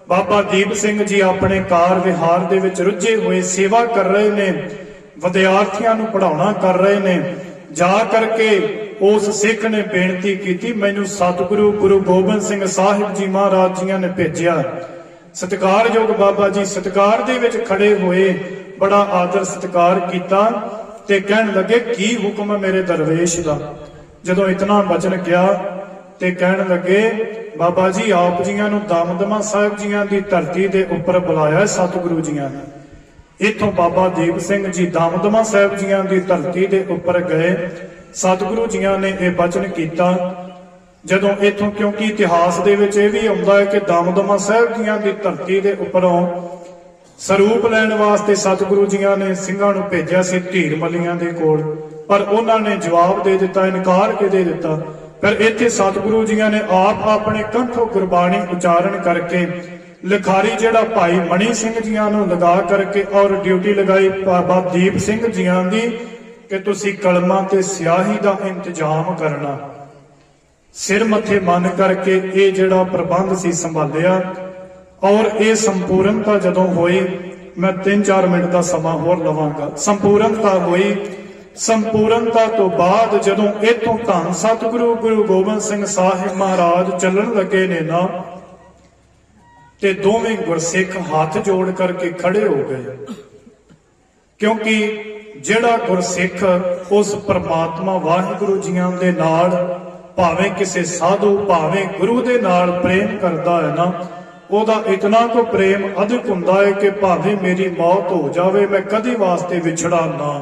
ਬਾਬਾ ਦੀਪ ਸਿੰਘ ਜੀ ਆਪਣੇ ਕਾਰ ਵਿਹਾਰ ਦੇ ਵਿੱਚ ਰੁੱਝੇ ਹੋਏ ਸੇਵਾ ਕਰ ਰਹੇ ਨੇ, ਵਿਦਿਆਰਥੀਆਂ ਨੂੰ ਪੜ੍ਹਾਉਣਾ ਕਰ ਰਹੇ ਨੇ। ਜਾ ਕਰਕੇ ਉਸ ਸਿੱਖ ਨੇ ਬੇਨਤੀ ਕੀਤੀ, ਮੈਨੂੰ ਸਤਿਗੁਰੂ ਗੁਰੂ ਗੋਬਿੰਦ ਸਿੰਘ ਸਾਹਿਬ ਜੀ ਮਹਾਰਾਜ ਜੀਆਂ ਨੇ ਭੇਜਿਆ। ਸਤਿਕਾਰਯੋਗ ਬਾਬਾ ਜੀ ਸਤਿਕਾਰ ਦੇ ਵਿੱਚ ਖੜੇ ਹੋਏ, ਬੜਾ ਆਦਰ ਸਤਿਕਾਰ ਕੀਤਾ ਤੇ ਕਹਿਣ ਲੱਗੇ ਕੀ ਹੁਕਮ ਹੈ ਮੇਰੇ ਦਰਵੇਸ਼ ਦਾ। ਜਦੋਂ ਇਤਨਾ ਬਚਨ ਕਿਹਾ ਤੇ ਕਹਿਣ ਲੱਗੇ ਬਾਬਾ ਜੀ ਆਪ ਜੀਆਂ ਨੂੰ ਦਮਦਮਾ ਸਾਹਿਬ ਜੀਆਂ ਦੀ ਧਰਤੀ ਦੇ ਉੱਪਰ ਬੁਲਾਇਆ ਸਤਿਗੁਰੂ ਜੀਆਂ ਨੇ। ਇੱਥੋਂ ਬਾਬਾ ਦੀਪ ਸਿੰਘ ਜੀ ਦਮਦਮਾ ਸਾਹਿਬ ਜੀਆਂ ਦੀ ਧਰਤੀ ਦੇ ਉੱਪਰ ਗਏ। ਸਤਿਗੁਰੂ ਜੀਆਂ ਨੇ ਇਹ ਬਚਨ ਕੀਤਾ ਜਦੋਂ ਇੱਥੋਂ, ਕਿਉਂਕਿ ਇਤਿਹਾਸ ਦੇ ਵਿੱਚ ਇਹ ਵੀ ਆਉਂਦਾ ਹੈ ਕਿ ਦਮਦਮਾ ਸਾਹਿਬ ਜੀਆਂ ਦੀ ਧਰਤੀ ਦੇ ਉੱਪਰੋਂ ਸਰੂਪ ਲੈਣ ਵਾਸਤੇ ਸਤਿਗੁਰੂ ਜੀਆਂ ਨੇ ਸਿੰਘਾਂ ਨੂੰ ਭੇਜਿਆ ਸੀ ਢੀਰ ਮੱਲੀਆਂ ਦੇ ਕੋਲ, ਪਰ ਉਹਨਾਂ ਨੇ ਜਵਾਬ ਦੇ ਦਿੱਤਾ, ਇਨਕਾਰ ਕੇ ਦੇ ਦਿੱਤਾ। ਫਿਰ ਇੱਥੇ ਸਤਿਗੁਰੂ ਜੀਆਂ ਨੇ ਆਪ ਆਪਣੇ ਕੰਠੋਂ ਗੁਰਬਾਣੀ ਉਚਾਰਨ ਕਰਕੇ ਲਿਖਾਰੀ ਜਿਹੜਾ ਭਾਈ ਮਣੀ ਸਿੰਘ ਜੀਆਂ ਨੂੰ ਲਗਾ ਕਰਕੇ ਔਰ ਡਿਊਟੀ ਲਗਾਈ ਬਾਬਾ ਦੀਪ ਸਿੰਘ ਜੀਆਂ ਦੀ ਕਿ ਤੁਸੀਂ ਕਲਮਾਂ ਤੇ ਸਿਆਹੀ ਦਾ ਇੰਤਜ਼ਾਮ ਕਰਨਾ। ਸਿਰ ਮੱਥੇ ਮੰਨ ਕਰਕੇ ਇਹ ਜਿਹੜਾ ਪ੍ਰਬੰਧ ਸੀ ਸੰਭਾਲਿਆ ਔਰ ਇਹ ਸੰਪੂਰਨਤਾ ਜਦੋਂ ਹੋਈ, ਮੈਂ 3-4 ਮਿੰਟ ਦਾ ਸਮਾਂ ਹੋਰ ਲਵਾਂਗਾ। ਸੰਪੂਰਨਤਾ ਹੋਈ, ਸੰਪੂਰਨਤਾ ਤੋਂ ਬਾਅਦ ਜਦੋਂ ਇਥੋਂ ਧੰਨ ਸਤਿਗੁਰੂ ਗੁਰੂ ਗੋਬਿੰਦ ਸਿੰਘ ਸਾਹਿਬ ਮਹਾਰਾਜ ਚੱਲਣ ਲੱਗੇ ਨੇ ਨਾ, ਤੇ ਦੋਵੇਂ ਗੁਰਸਿੱਖ ਹੱਥ ਜੋੜ ਕਰਕੇ ਖੜੇ ਹੋ ਗਏ। ਕਿਉਂਕਿ ਜਿਹੜਾ ਗੁਰਸਿੱਖ ਉਸ ਪ੍ਰਮਾਤਮਾ ਵਾਹਿਗੁਰੂ ਜੀਆਂ ਦੇ ਨਾਲ ਭਾਵੇਂ ਕਿਸੇ ਸਾਧੂ ਭਾਵੇਂ ਗੁਰੂ ਦੇ ਨਾਲ ਪ੍ਰੇਮ ਕਰਦਾ ਹੈ ਨਾ, ਉਹਦਾ ਇਤਨਾ ਕੋ ਪ੍ਰੇਮ ਅਧਿਕ ਹੁੰਦਾ ਹੈ ਕਿ ਭਾਵੇਂ ਮੇਰੀ ਮੌਤ ਹੋ ਜਾਵੇ ਮੈਂ ਕਦੇ ਵਾਸਤੇ ਵਿਛੜਾ ਨਾ।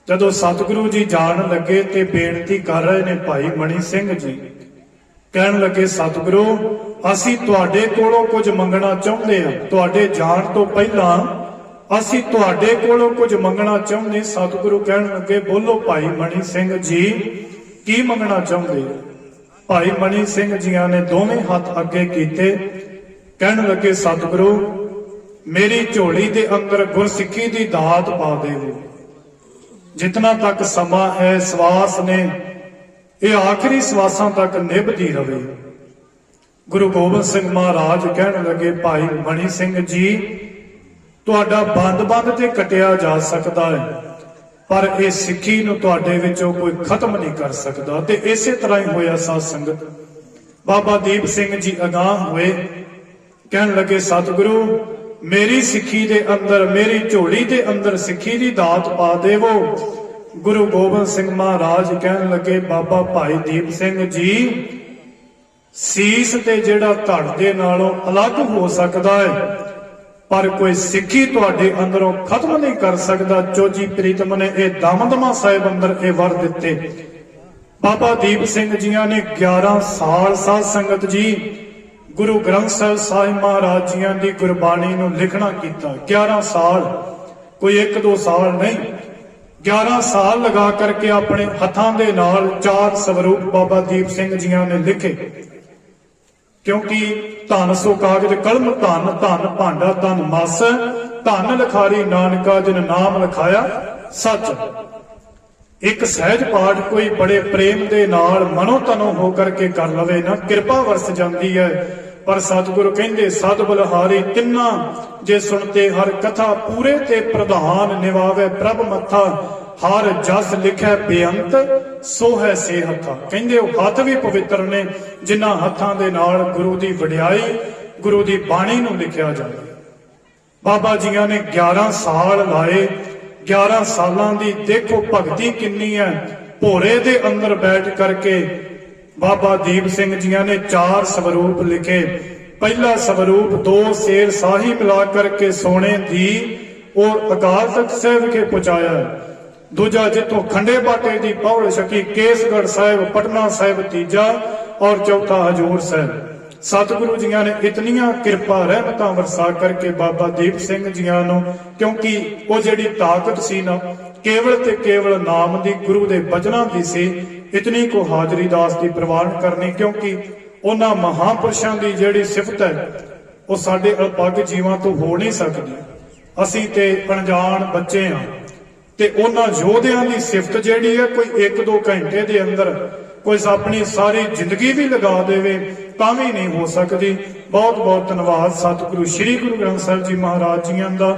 ਜਦੋਂ ਸਤਿਗੁਰੂ ਜੀ ਜਾਣ ਲੱਗੇ ਤੇ ਬੇਨਤੀ ਕਰ ਰਹੇ ਨੇ ਭਾਈ ਮਣੀ ਸਿੰਘ ਜੀ, ਕਹਿਣ ਲੱਗੇ ਸਤਿਗੁਰੂ ਅਸੀਂ ਤੁਹਾਡੇ ਕੋਲੋਂ ਕੁਝ ਮੰਗਣਾ ਚਾਹੁੰਦੇ ਹਾਂ, ਤੁਹਾਡੇ ਜਾਣ ਤੋਂ ਪਹਿਲਾਂ ਅਸੀਂ ਤੁਹਾਡੇ ਕੋਲੋਂ ਕੁਝ ਮੰਗਣਾ ਚਾਹੁੰਦੇ। ਸਤਿਗੁਰੂ ਕਹਿਣ ਲੱਗੇ ਬੋਲੋ ਭਾਈ ਮਣੀ ਸਿੰਘ ਜੀ ਕੀ ਮੰਗਣਾ ਚਾਹੁੰਦੇ? ਭਾਈ ਮਣੀ ਸਿੰਘ ਜੀਆਂ ਨੇ ਦੋਵੇਂ ਹੱਥ ਅੱਗੇ ਕੀਤੇ, ਕਹਿਣ ਲੱਗੇ ਸਤਿਗੁਰੂ ਮੇਰੀ ਝੋਲੀ ਦੇ ਅੰਦਰ ਗੁਰਸਿੱਖੀ ਦੀ ਦਾਤ ਪਾ ਦੇਵੋ। ਜਿਤਨਾ ਤੱਕ ਸਮਾਂ ਹੈ ਸਵਾਸ ਨੇ ਇਹ ਆਖਰੀ ਸਵਾਸਾਂ ਤੱਕ ਨਿਭਦੀ ਰਵੇ। ਗੁਰੂ ਗੋਬਿੰਦ ਸਿੰਘ ਮਹਾਰਾਜ ਕਹਿਣ ਲੱਗੇ ਭਾਈ ਮਣੀ ਸਿੰਘ ਜੀ ਤੁਹਾਡਾ ਬੰਦ-ਬੰਦ ਤੇ ਕਟਿਆ ਜਾ ਸਕਦਾ ਹੈ, ਪਰ ਇਹ ਸਿੱਖੀ ਨੂੰ ਤੁਹਾਡੇ ਵਿੱਚੋਂ ਕੋਈ ਖਤਮ ਨਹੀਂ ਕਰ ਸਕਦਾ। ਤੇ ਇਸੇ ਤਰ੍ਹਾਂ ਹੀ ਹੋਇਆ ਸਾਧ ਸੰਗਤ। ਬਾਬਾ ਦੀਪ ਸਿੰਘ ਜੀ ਅਗਾਂਹ ਹੋਏ, ਕਹਿਣ ਲੱਗੇ ਸਤਿਗੁਰੂ ਮੇਰੀ ਸਿੱਖੀ ਦੇ ਅੰਦਰ, ਮੇਰੀ ਝੋਲੀ ਦੇ ਅੰਦਰ ਸਿੱਖੀ ਦੀ ਦਾਤ ਪਾ ਦੇਵੋ। ਗੁਰੂ ਗੋਬਿੰਦ ਸਿੰਘ ਮਹਾਰਾਜ ਕਹਿਣ ਲੱਗੇ ਬਾਬਾ ਭਾਈ ਦੀਪ ਸਿੰਘ ਜੀ ਸੀਸ ਤੇ ਜਿਹੜਾ ਧੜ ਦੇ ਨਾਲੋਂ ਅਲੱਗ ਹੋ ਸਕਦਾ ਹੈ, ਪਰ ਕੋਈ ਸਿੱਖੀ ਤੁਹਾਡੇ ਅੰਦਰੋਂ ਖਤਮ ਨਹੀਂ ਕਰ ਸਕਦਾ। ਚੋਜੀ ਪ੍ਰੀਤਮ ਨੇ ਇਹ ਦਮਦਮਾ ਸਾਹਿਬ ਅੰਦਰ ਇਹ ਵਰ ਦਿੱਤੇ। ਬਾਬਾ ਦੀਪ ਸਿੰਘ ਜੀਆਂ ਨੇ 11 ਸਾਲ ਸਾਧ ਸੰਗਤ ਜੀ ਗੁਰੂ ਗ੍ਰੰਥ ਸਾਹਿਬ ਮਹਾਰਾਜ ਜੀਆਂ ਦੀ ਗੁਰਬਾਣੀ ਨੂੰ ਲਿਖਣਾ ਕੀਤਾ। 11 ਸਾਲ, ਕੋਈ 1-2 ਸਾਲ ਨਹੀਂ, 11 ਸਾਲ ਲਗਾ ਕਰਕੇ ਆਪਣੇ ਹੱਥਾਂ ਦੇ ਨਾਲ 4 ਸਵਰੂਪ ਬਾਬਾ ਦੀਪ ਸਿੰਘ ਜੀਆਂ ਨੇ ਲਿਖੇ। ਕਿਉਂਕਿ ਧਨ ਸੋ ਕਾਗਜ਼ ਕਲਮ ਧਨ, ਧਨ ਭਾਂਡਾ ਧਨ ਮਸ, ਧਨ ਲਿਖਾਰੀ ਨਾਨਕਾ ਜਿਨ ਨਾਮ ਲਿਖਾਇਆ ਸੱਚ। ਇੱਕ ਸਹਿਜ ਪਾਠ ਕੋਈ ਬੜੇ ਪ੍ਰੇਮ ਦੇ ਨਾਲ ਮਨੋ ਤਨੋ ਹੋ ਕਰਕੇ ਕਰ ਲਵੇ ਨਾ, ਕਿਰਪਾ ਵਰਸ ਜਾਂਦੀ ਹੈ। ਪਰ ਸਤਿਗੁਰੂ ਕਹਿੰਦੇ ਸਦ ਬਲਹਾਰੀ ਤਿੰਨਾ ਜੇ ਸੁਣਤੇ ਹਰ ਕਥਾ, ਪੂਰੇ ਤੇ ਪ੍ਰਧਾਨ ਨਿਵਾਵੇ ਪ੍ਰਭ ਮੱਥਾ, ਹਰ ਜਸ ਲਿਖੈ ਬੇਅੰਤ ਸੋ ਹੈ ਸੇ ਹੱਥਾ। ਕਹਿੰਦੇ ਉਹ ਹੱਥ ਵੀ ਪਵਿੱਤਰ ਨੇ ਜਿਨ੍ਹਾਂ ਹੱਥਾਂ ਦੇ ਨਾਲ ਗੁਰੂ ਦੀ ਵਡਿਆਈ, ਗੁਰੂ ਦੀ ਬਾਣੀ ਨੂੰ ਲਿਖਿਆ ਜਾਂਦਾ। ਬਾਬਾ ਜੀਆਂ ਨੇ 11 ਸਾਲ ਲਾਏ। 11 ਸਾਲਾਂ ਦੀ ਦੇਖੋ ਭਗਤੀ ਕਿੰਨੀ ਹੈ। ਭੋਰੇ ਦੇ ਅੰਦਰ ਬੈਠ ਕਰਕੇ ਬਾਬਾ ਦੀਪ ਸਿੰਘ ਜੀਆਂ ਨੇ 4 ਸਵਰੂਪ ਲਿਖੇ। ਪਹਿਲਾ ਸਵਰੂਪ 2 ਸ਼ੇਰ ਸਾਹੀ ਮਿਲਾ ਕਰਕੇ ਸੋਨੇ ਦੀ ਔਰ ਅਕਾਲ ਤਖਤ ਸਾਹਿਬ ਵਿਖੇ ਪਹੁੰਚਾਇਆ ਹੈ। ਦੂਜਾ ਜਿੱਥੋਂ ਖੰਡੇ ਬਾਟੇ ਦੀ ਪੌੜ ਛਕੀ ਕੇਸਗੜ੍ਹ ਸਾਹਿਬ, ਪਟਨਾ ਸਾਹਿਬ ਤੀਜਾ, ਔਰ ਚੌਥਾ ਹਜੂਰ ਸਾਹਿਬ। ਸਤਿਗੁਰੂ ਜੀਆਂ ਨੇ ਇਤਨੀਆਂ ਕਿਰਪਾ ਰਹਿਮਤਾਂ ਵਰਸਾ ਕਰਕੇ ਬਾਬਾ ਦੀਪ ਸਿੰਘ ਜੀਆਂ ਨੂੰ, ਕਿਉਂਕਿ ਉਹ ਜਿਹੜੀ ਤਾਕਤ ਸੀ ਨਾ ਕੇਵਲ ਤੇ ਕੇਵਲ ਨਾਮ ਦੀ, ਗੁਰੂ ਦੇ ਬਚਨਾਂ ਦੀ ਸੀ, ਇਤਨੀ ਕੋ ਹਾਜ਼ਰੀ ਦਾਸ ਦੀ ਪ੍ਰਵਾਨ ਕਰਨੀ, ਕਿਉਂਕਿ ਉਹਨਾਂ ਮਹਾਂਪੁਰਸ਼ਾਂ ਦੀ ਜਿਹੜੀ ਸਿਫਤ ਹੈ ਉਹ ਸਾਡੇ ਅਲਪੱਗ ਜੀਵਾਂ ਤੋਂ ਹੋ ਨਹੀਂ ਸਕਦੀ। ਅਸੀਂ ਤੇ ਅਣਜਾਣ ਬੱਚੇ ਹਾਂ ਤੇ ਉਹਨਾਂ ਯੋਧਿਆਂ ਦੀ ਸਿਫਤ ਜਿਹੜੀ ਹੈ ਕੋਈ 1-2 ਘੰਟੇ ਦੇ ਅੰਦਰ ਕੋਈ ਆਪਣੀ ਸਾਰੀ ਜ਼ਿੰਦਗੀ ਵੀ ਲਗਾ ਦੇਵੇ ਤਾਂ ਵੀ ਨਹੀਂ ਹੋ ਸਕਦੀ। ਬਹੁਤ ਬਹੁਤ ਧੰਨਵਾਦ ਸਤਿਗੁਰੂ ਸ੍ਰੀ ਗੁਰੂ ਗ੍ਰੰਥ ਸਾਹਿਬ ਜੀ ਮਹਾਰਾਜ ਜੀਆਂ ਦਾ।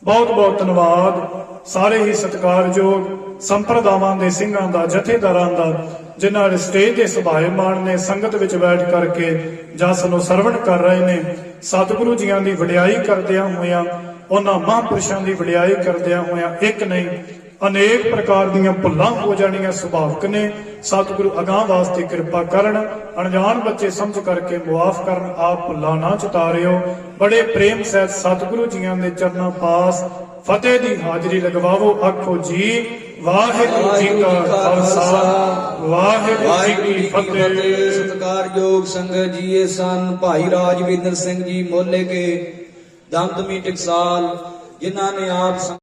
ਬਹੁਤ ਬਹੁਤ ਧੰਨਵਾਦ ਸਾਰੇ ਹੀ ਸਤਿਕਾਰਯੋਗ ਸੰਪਰਦਾਵਾਂ ਦੇ ਸਿੰਘਾਂ ਦਾ, ਜਥੇਦਾਰਾਂ ਦਾ, ਜਿਨ੍ਹਾਂ ਨੇ ਸਟੇਜ ਦੇ ਸੁਭਾਏਮਾਨ ਨੇ, ਸੰਗਤ ਵਿੱਚ ਬੈਠ ਕਰਕੇ ਜਸ ਨੂੰ ਸਰਵਣ ਕਰ ਰਹੇ ਨੇ। ਸਤਿਗੁਰੂ ਜੀਆਂ ਦੀ ਵਡਿਆਈ ਕਰਦਿਆਂ ਹੋਇਆਂ, ਉਹਨਾਂ ਮਹਾਂਪੁਰਸ਼ਾਂ ਦੀ ਵਡਿਆਈ ਕਰਦਿਆਂ ਹੋਇਆਂ ਇੱਕ ਨਹੀਂ ਅਨੇਕ ਪ੍ਰਕਾਰ ਦੀਆਂ ਭੁੱਲਾਂ ਹੋ ਜਾਣੀਆਂ ਸੁਭਾਵਿਕ ਨੇ। ਸਤਿਗੁਰੂ ਅਗਾਂਹ ਵਾਸਤੇ ਕਿਰਪਾ ਕਰਨ, ਅਣਜਾਣ ਬੱਚੇ ਸਮਝ ਕਰਕੇ ਮੁਆਫ ਕਰਨ, ਆਪ ਭੁੱਲਾਂ ਨਾ ਚਿਤਾਰਿਓ। ਬੜੇ ਪ੍ਰੇਮ ਸਹਿਤ ਸਤਿਗੁਰੂ ਜੀਆਂ ਦੇ ਚਰਨਾਂ ਪਾਸ ਫਤਿਹ ਦੀ ਹਾਜ਼ਰੀ ਲਗਵਾਵੋ। ਆਖੋ ਜੀ ਵਾਹਿਗੁਰੂ ਜੀ ਕਾ ਖਾਲਸਾ, ਵਾਹਿਗੁਰੂ ਜੀ ਕੀ ਫਤਿਹ। ਸਤਿਕਾਰਯੋਗ ਸੰਗਤ ਜੀ, ਇਹ ਸਨ ਭਾਈ ਰਾਜਵਿੰਦਰ ਸਿੰਘ ਜੀ ਮੋਲੇ ਕੇ ਦਮਦਮੀ ਟਕਸਾਲ, ਜਿਨ੍ਹਾਂ ਨੇ ਆਪ